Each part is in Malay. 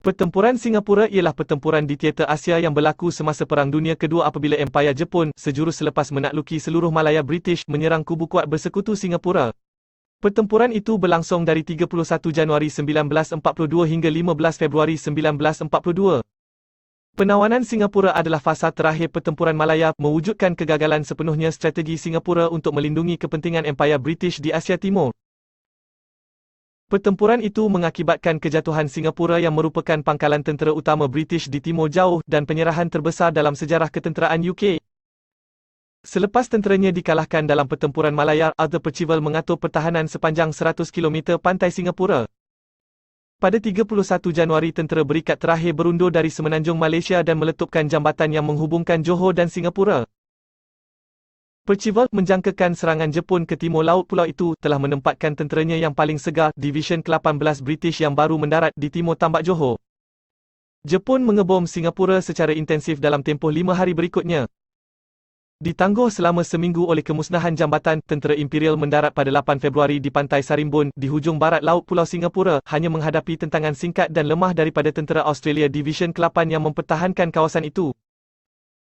Pertempuran Singapura ialah pertempuran di teater Asia yang berlaku semasa Perang Dunia Kedua apabila Empayar Jepun, sejurus selepas menakluki seluruh Malaya British, menyerang kubu kuat bersekutu Singapura. Pertempuran itu berlangsung dari 31 Januari 1942 hingga 15 Februari 1942. Penawanan Singapura adalah fasa terakhir pertempuran Malaya, mewujudkan kegagalan sepenuhnya strategi Singapura untuk melindungi kepentingan Empayar British di Asia Timur. Pertempuran itu mengakibatkan kejatuhan Singapura yang merupakan pangkalan tentera utama British di Timur Jauh dan penyerahan terbesar dalam sejarah ketenteraan UK. Selepas tenteranya dikalahkan dalam pertempuran Malaya, Arthur Percival mengatur pertahanan sepanjang 100 km pantai Singapura. Pada 31 Januari tentera berikat terakhir berundur dari semenanjung Malaysia dan meletupkan jambatan yang menghubungkan Johor dan Singapura. Percival menjangkakan serangan Jepun ke timur laut pulau itu telah menempatkan tenteranya yang paling segar, Division ke-18 British yang baru mendarat di timur tambak Johor. Jepun mengebom Singapura secara intensif dalam tempoh 5 hari berikutnya. Ditangguh selama seminggu oleh kemusnahan jambatan, tentera Imperial mendarat pada 8 Februari di pantai Sarimbun, di hujung barat laut pulau Singapura, hanya menghadapi tentangan singkat dan lemah daripada tentera Australia Division ke-8 yang mempertahankan kawasan itu.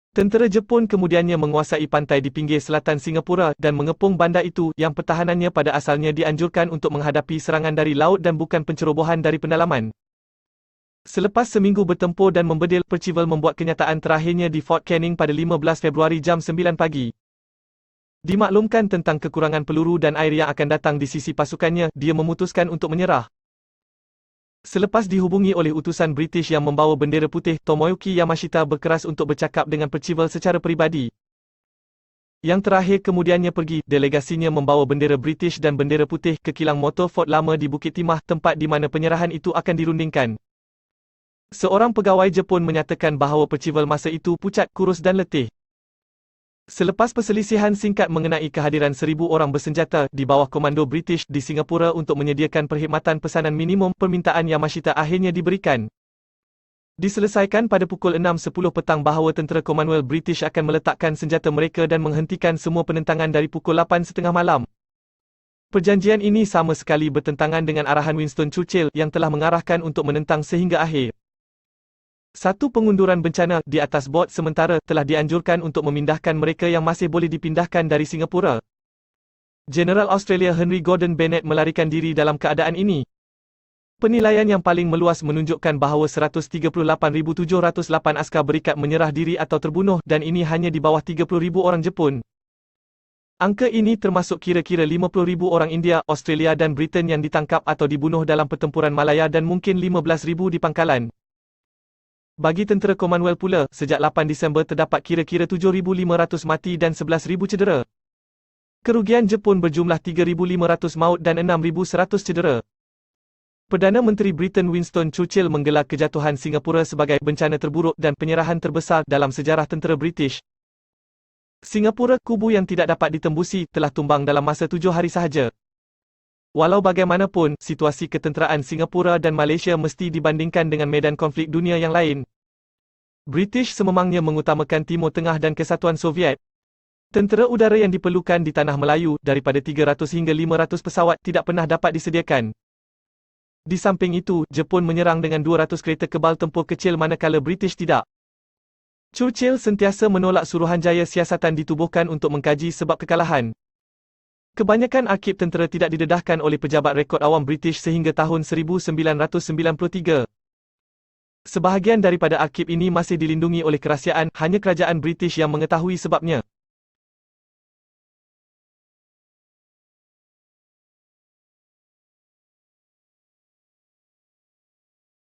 Tentera Jepun kemudiannya menguasai pantai di pinggir selatan Singapura dan mengepung bandar itu yang pertahanannya pada asalnya dianjurkan untuk menghadapi serangan dari laut dan bukan pencerobohan dari pendalaman. Selepas seminggu bertempur dan membedil, Percival membuat kenyataan terakhirnya di Fort Canning pada 15 Februari jam 9 pagi. Dimaklumkan tentang kekurangan peluru dan air yang akan datang di sisi pasukannya, dia memutuskan untuk menyerah. Selepas dihubungi oleh utusan British yang membawa bendera putih, Tomoyuki Yamashita berkeras untuk bercakap dengan Percival secara peribadi. Yang terakhir kemudiannya pergi, delegasinya membawa bendera British dan bendera putih ke kilang motor Fort Lama di Bukit Timah, tempat di mana penyerahan itu akan dirundingkan. Seorang pegawai Jepun menyatakan bahawa Percival masa itu pucat, kurus dan letih. Selepas perselisihan singkat mengenai kehadiran 1,000 orang bersenjata di bawah komando British di Singapura untuk menyediakan perkhidmatan pesanan minimum, permintaan Yamashita akhirnya diberikan. Diselesaikan pada pukul 6.10 petang bahawa tentera Commonwealth British akan meletakkan senjata mereka dan menghentikan semua penentangan dari pukul 8.30 malam. Perjanjian ini sama sekali bertentangan dengan arahan Winston Churchill yang telah mengarahkan untuk menentang sehingga akhir. Satu pengunduran bencana di atas bot sementara telah dianjurkan untuk memindahkan mereka yang masih boleh dipindahkan dari Singapura. Jeneral Australia Henry Gordon Bennett melarikan diri dalam keadaan ini. Penilaian yang paling meluas menunjukkan bahawa 138,708 askar berikat menyerah diri atau terbunuh dan ini hanya di bawah 30,000 orang Jepun. Angka ini termasuk kira-kira 50,000 orang India, Australia dan Britain yang ditangkap atau dibunuh dalam pertempuran Malaya dan mungkin 15,000 di pangkalan. Bagi tentera Commonwealth pula, sejak 8 Disember terdapat kira-kira 7,500 mati dan 11,000 cedera. Kerugian Jepun berjumlah 3,500 maut dan 6,100 cedera. Perdana Menteri Britain Winston Churchill menggelar kejatuhan Singapura sebagai bencana terburuk dan penyerahan terbesar dalam sejarah tentera British. Singapura, kubu yang tidak dapat ditembusi, telah tumbang dalam masa 7 hari sahaja. Walau bagaimanapun, situasi ketenteraan Singapura dan Malaysia mesti dibandingkan dengan medan konflik dunia yang lain. British sememangnya mengutamakan Timur Tengah dan Kesatuan Soviet. Tentera udara yang diperlukan di Tanah Melayu, daripada 300 hingga 500 pesawat, tidak pernah dapat disediakan. Di samping itu, Jepun menyerang dengan 200 kereta kebal tempur kecil manakala British tidak. Churchill sentiasa menolak Suruhanjaya siasatan ditubuhkan untuk mengkaji sebab kekalahan. Kebanyakan arkib tentera tidak didedahkan oleh pejabat rekod awam British sehingga tahun 1993. Sebahagian daripada arkib ini masih dilindungi oleh kerahsiaan, hanya kerajaan British yang mengetahui sebabnya.